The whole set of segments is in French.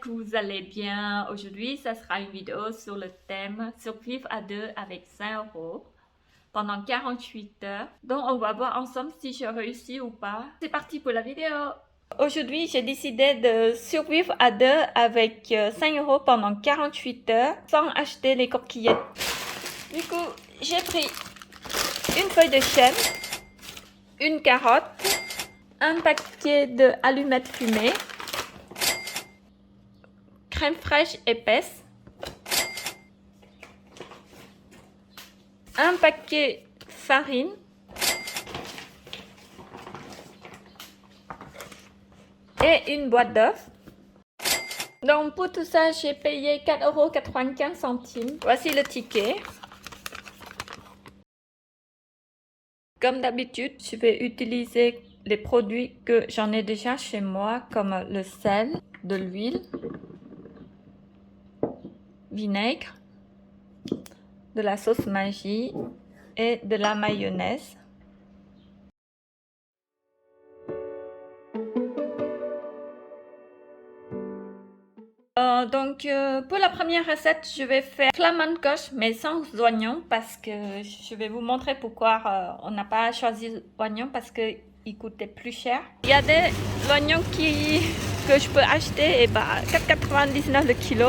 que vous allez bien. Aujourd'hui, ça sera une vidéo sur le thème survivre à deux avec 5 € pendant 48 heures. Donc, on va voir ensemble si je réussis ou pas. C'est parti pour la vidéo. Aujourd'hui, j'ai décidé de survivre à deux avec 5 € pendant 48 heures sans acheter les coquillettes. Du coup, j'ai pris une feuille de chêne, une carotte, un paquet d'allumettes fumées, crème fraîche épaisse, un paquet farine, et une boîte d'œufs. Donc pour tout ça, j'ai payé 4,95 €. Voici le ticket. Comme d'habitude, je vais utiliser les produits que j'en ai déjà chez moi, comme le sel, de l'huile, vinaigre, de la sauce Maggi et de la mayonnaise. Pour la première recette, je vais faire flamencoche mais sans oignons parce que je vais vous montrer pourquoi on n'a pas choisi l'oignon parce qu'il coûtait plus cher. Il y a des oignons que je peux acheter et 4,99 € le kilo.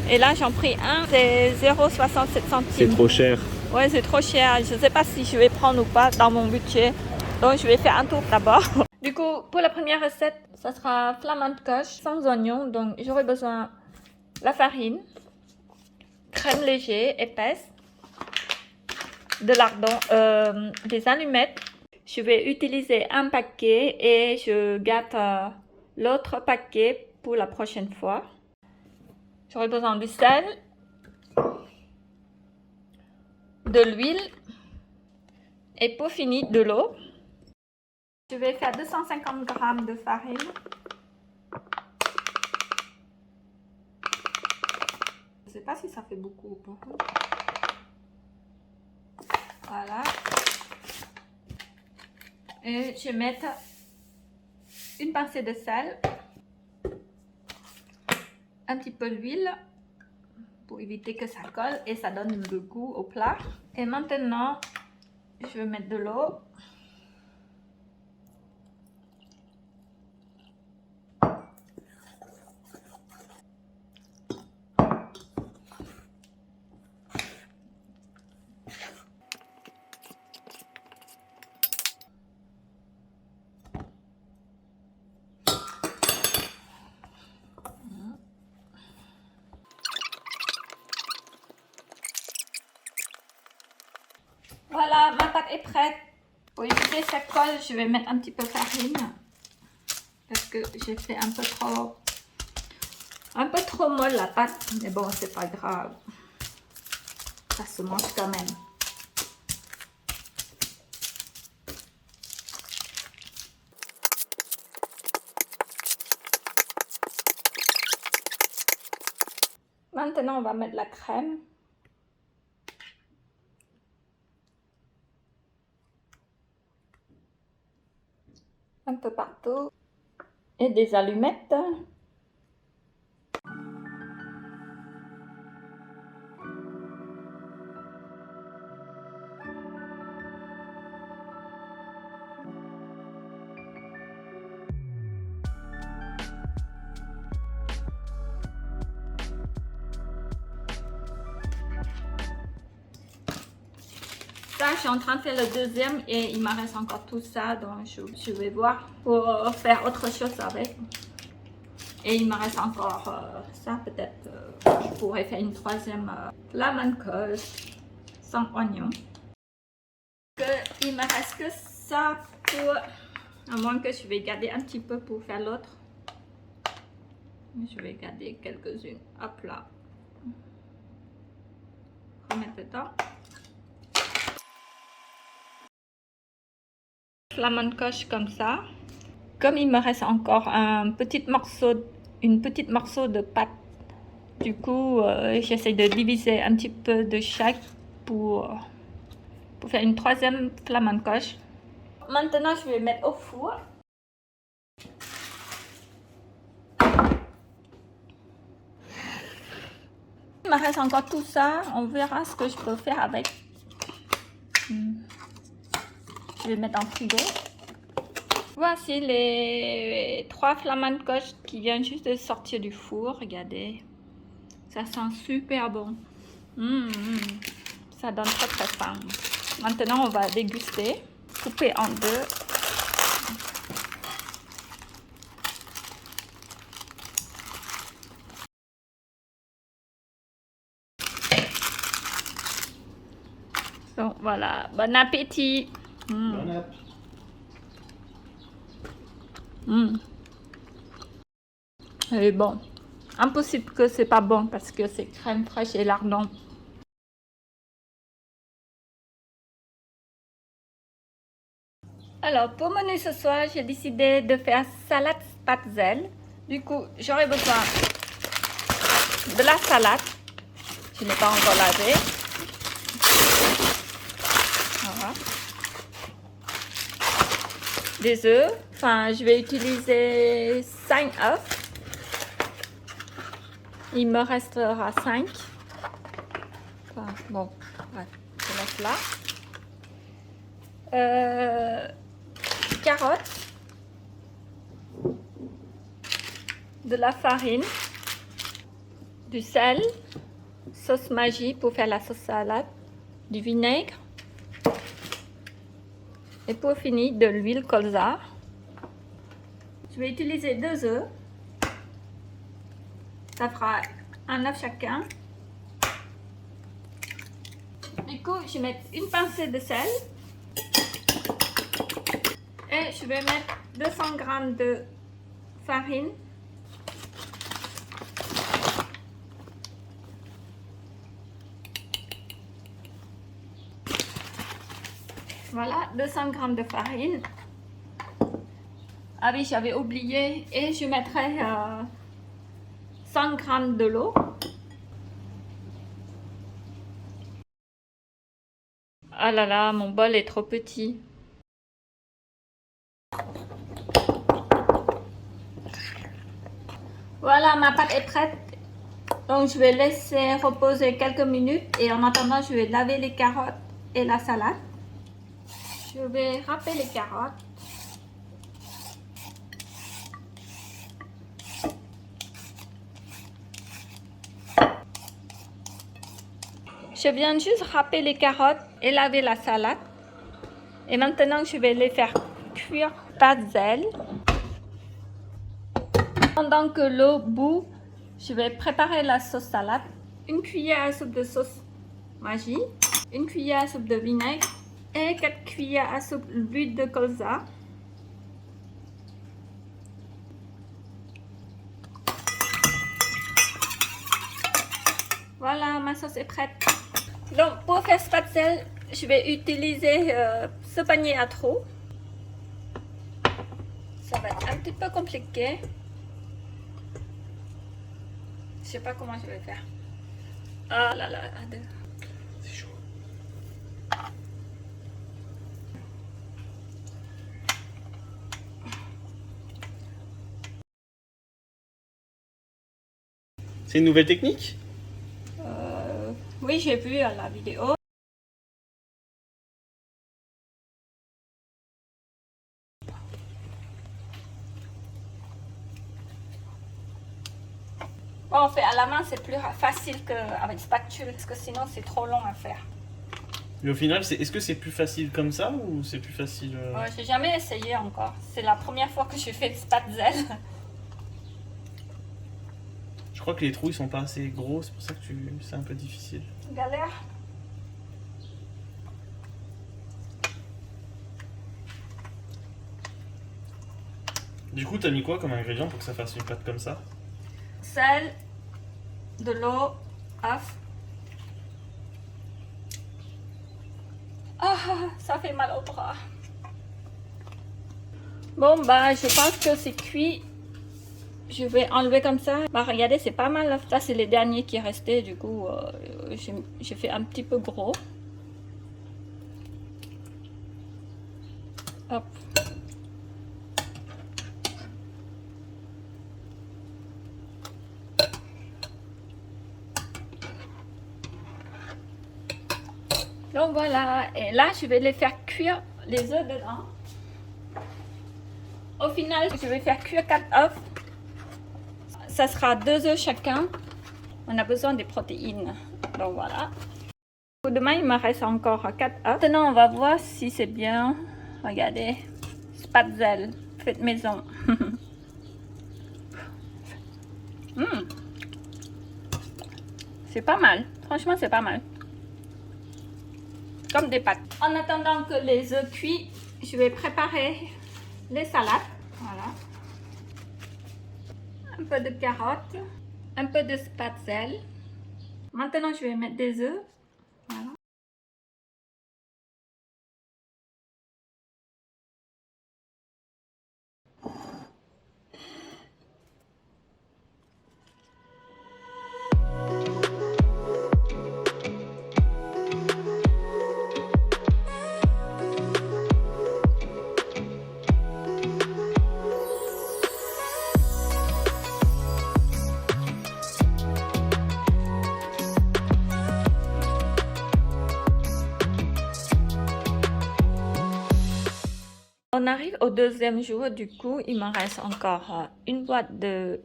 Et là j'en pris un, c'est 0,67 centimes. C'est trop cher. Ouais, c'est trop cher. Je ne sais pas si je vais prendre ou pas dans mon budget. Donc je vais faire un tour d'abord. Du coup, pour la première recette, ça sera flamencoche sans oignons. Donc j'aurai besoin de la farine, crème légère, épaisse, de lardon, des allumettes. Je vais utiliser un paquet et je garde l'autre paquet pour la prochaine fois. J'aurai besoin du sel, de l'huile et pour finir de l'eau. Je vais faire 250 g de farine. Je ne sais pas si ça fait beaucoup ou pas. Voilà. Et je vais mettre une pincée de sel, un petit peu d'huile pour éviter que ça colle et ça donne le goût au plat. Et maintenant, je vais mettre de l'eau. Voilà, ma pâte est prête. Pour éviter que ça colle, je vais mettre un petit peu de farine parce que j'ai fait un peu trop molle la pâte. Mais bon, c'est pas grave. Ça se mange quand même. Maintenant, on va mettre la crème. Un peu partout. Et des allumettes. Ça, je suis en train de faire le deuxième et il me reste encore tout ça, donc je vais voir pour faire autre chose avec. Et il me reste encore ça, peut-être je pourrais faire une troisième flamencoche sans oignon. Il me reste que ça pour, à moins que je vais garder un petit peu pour faire l'autre. Je vais garder quelques-unes, hop là. Remettre dedans. Flamencoche comme ça. Comme il me reste encore une petite morceau de pâte, du coup j'essaie de diviser un petit peu de chaque pour faire une troisième flamencoche. Maintenant je vais mettre au four. Il me reste encore tout ça. On verra ce que je peux faire avec. Je vais mettre en frigo. Voici les 3 flamants de coche qui viennent juste de sortir du four. Regardez. Ça sent super bon. Ça donne très très faim. Maintenant, on va déguster. Couper en deux. Donc voilà, bon appétit. Bon appétit. Et bon, impossible que c'est pas bon parce que c'est crème fraîche et lardon. Alors pour menu ce soir, j'ai décidé de faire salade spatzel. Du coup, j'aurai besoin de la salade. Je n'ai pas encore lavé. Voilà. Des œufs. Enfin, je vais utiliser 5 œufs. Il me restera 5. Enfin, bon, bref, je laisse là. Carottes. De la farine. Du sel. Sauce Maggi pour faire la sauce salade. Du vinaigre. Et pour finir, de l'huile colza. Je vais utiliser 2 œufs. Ça fera un œuf chacun. Du coup, je vais mettre une pincée de sel. Et je vais mettre 200 g de farine. Voilà, 200 g de farine. Ah oui, j'avais oublié. Et je mettrai 100 g de l'eau. Ah là là, mon bol est trop petit. Voilà, ma pâte est prête. Donc, je vais laisser reposer quelques minutes. Et en attendant, je vais laver les carottes et la salade. Je vais râper les carottes. Je viens juste râper les carottes et laver la salade. Et maintenant, je vais les faire cuire spatzel. Pendant que l'eau bout, je vais préparer la sauce salade. Une cuillère à soupe de sauce Maggi, une cuillère à soupe de vinaigre et 4 cuillères à soupe d'huile de colza. Voilà, ma sauce est prête. Donc, pour faire spatzel, je vais utiliser ce panier à trous. Ça va être un petit peu compliqué. Je sais pas comment je vais faire. Ah là là, C'est chaud. C'est une nouvelle technique? Oui, j'ai vu à la vidéo. Bon, on fait à la main, c'est plus facile qu'avec spatule, parce que sinon c'est trop long à faire. Mais au final, est-ce que c'est plus facile comme ça ou c'est plus facile Ouais, j'ai jamais essayé encore. C'est la première fois que je fais le spatzel. Je crois que les trous ils sont pas assez gros, c'est pour ça que c'est un peu difficile. Galère. Du coup, t'as mis quoi comme ingrédient pour que ça fasse une pâte comme ça? Sel, de l'eau, œuf. Ah, ça fait mal au bras. Bon, bah, je pense que c'est cuit. Je vais enlever comme ça. Bah, regardez, c'est pas mal. Ça, c'est les derniers qui restaient. Du coup, j'ai fait un petit peu gros. Hop. Donc voilà, et là je vais les faire cuire les œufs dedans. Au final, je vais faire cuire 4 œufs. Ça sera 2 œufs chacun. On a besoin des protéines. Donc voilà. Pour demain, il me reste encore 4 œufs. Maintenant, on va voir si c'est bien. Regardez, spatzel, fait maison. C'est pas mal. Franchement, c'est pas mal. Comme des pâtes. En attendant que les œufs cuisent, je vais préparer les salades. Voilà. Un peu de carottes, un peu de spatzel. Maintenant, je vais mettre des œufs. Voilà. On arrive au deuxième jour, du coup, il me reste encore une boîte de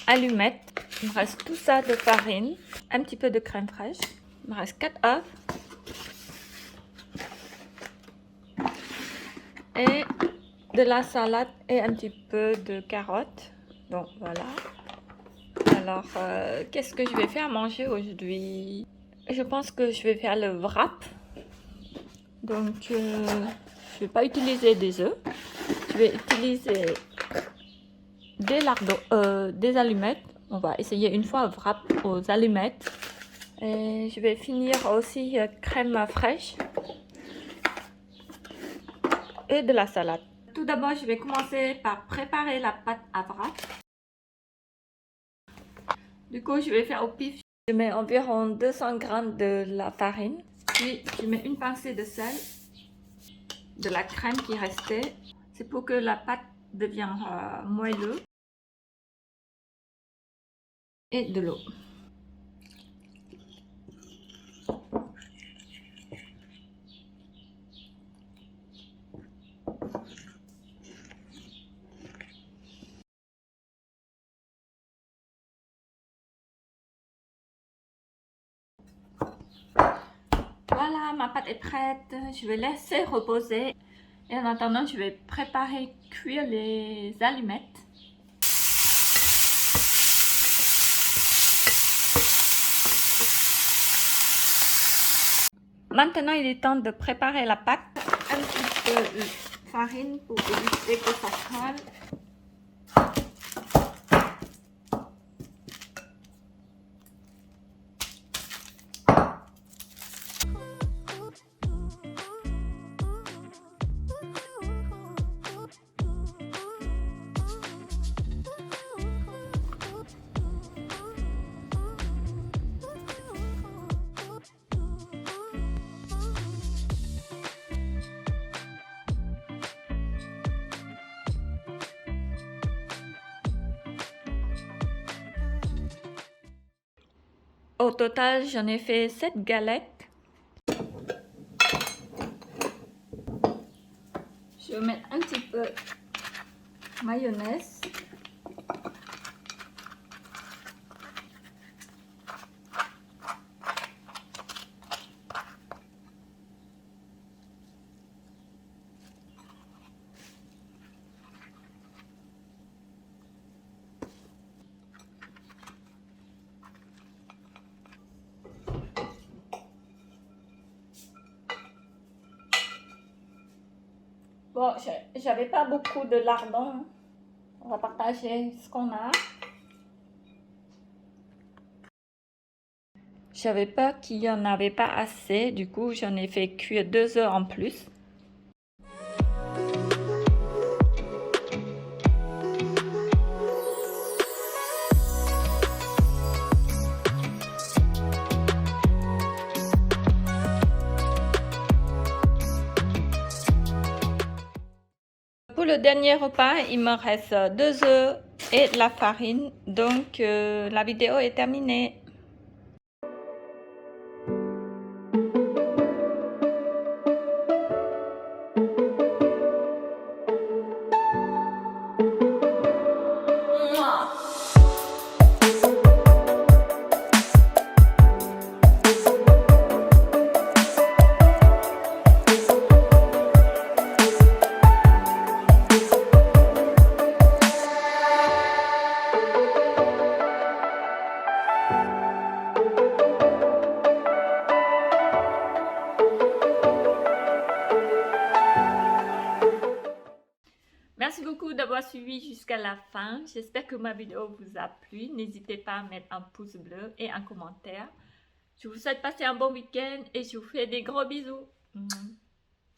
allumettes. Il me reste tout ça de farine, un petit peu de crème fraîche. Il me reste 4 œufs. Et de la salade et un petit peu de carottes. Donc voilà. Alors, qu'est-ce que je vais faire manger aujourd'hui? Je pense que je vais faire le wrap. Donc, je ne vais pas utiliser des œufs. Je vais utiliser des allumettes. On va essayer une fois wrap aux allumettes. Et je vais finir aussi crème fraîche et de la salade. Tout d'abord, je vais commencer par préparer la pâte à wrap. Du coup, je vais faire au pif. Je mets environ 200 g de la farine. Puis, je mets une pincée de sel, de la crème qui restait. C'est pour que la pâte devienne moelleuse. Et de l'eau. Voilà, ma pâte est prête. Je vais laisser reposer. Et en attendant, je vais préparer cuire les allumettes. Maintenant, il est temps de préparer la pâte. Un petit peu de farine pour éviter que ça colle. Au total, j'en ai fait 7 galettes. Je vais mettre un petit peu de mayonnaise. Bon, j'avais pas beaucoup de lardons. On va partager ce qu'on a. Je savais pas qu'il y en avait pas assez. Du coup, j'en ai fait cuire 2 heures en plus. Pour le dernier repas, il me reste 2 œufs et de la farine. Donc, la vidéo est terminée. beaucoup d'avoir suivi jusqu'à la fin. J'espère que ma vidéo vous a plu. N'hésitez pas à mettre un pouce bleu et un commentaire. Je vous souhaite passer un bon week-end et je vous fais des gros bisous.